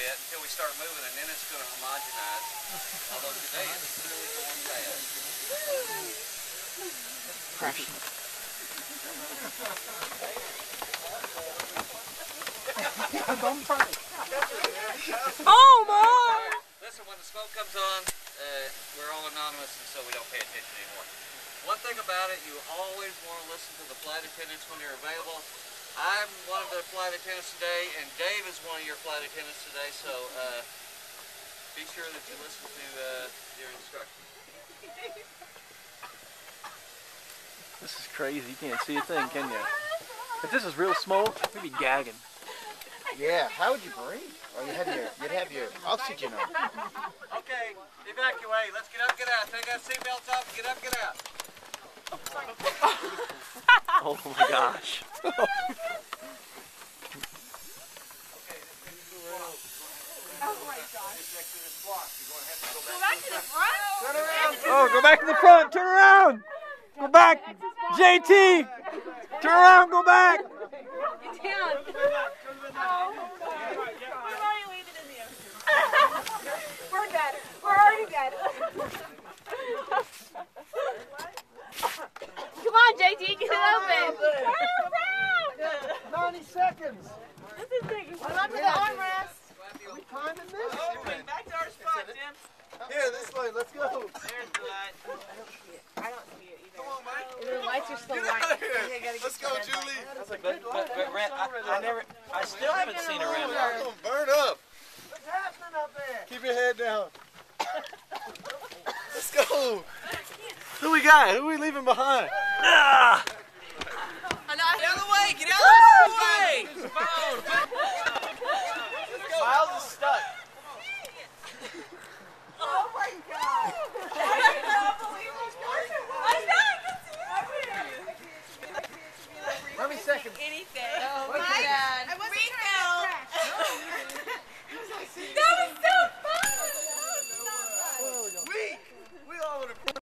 bit until we start moving, and then it's going to homogenize. Although today it's really going fast. Crashing. Oh my! Listen, when the smoke comes on, we're all anonymous, and so we don't pay attention anymore. One thing about it, you always want to listen to the flight attendants when they're available. I'm one of the flight attendants today, and Dave is one of your flight attendants today, so be sure that you listen to your instructions. This is crazy. You can't see a thing, can you? If this is real smoke, we'd be gagging. Yeah, how would you breathe? Or you'd have your oxygen on. Okay, evacuate. Let's get up, get out. Take that seatbelts off, get up, get out. Oh my gosh. Oh, go back to the front. Turn around. Go back. JT. Turn around. Go back. We're dead. We're already dead. Come on, JT, get it open. 90 seconds. This is big. Hold on to the armrest. We climbing this? Back to our spot, Jim. Here, this way. Let's go. There's the light. I don't see it either. Come on, Mike. The lights are still Get white. out of here. Let's go, Julie. I still haven't seen a ram. It's gonna burn up. What's happening up there? Keep your head down. Let's go. Who we got? Who we leaving behind? Ah!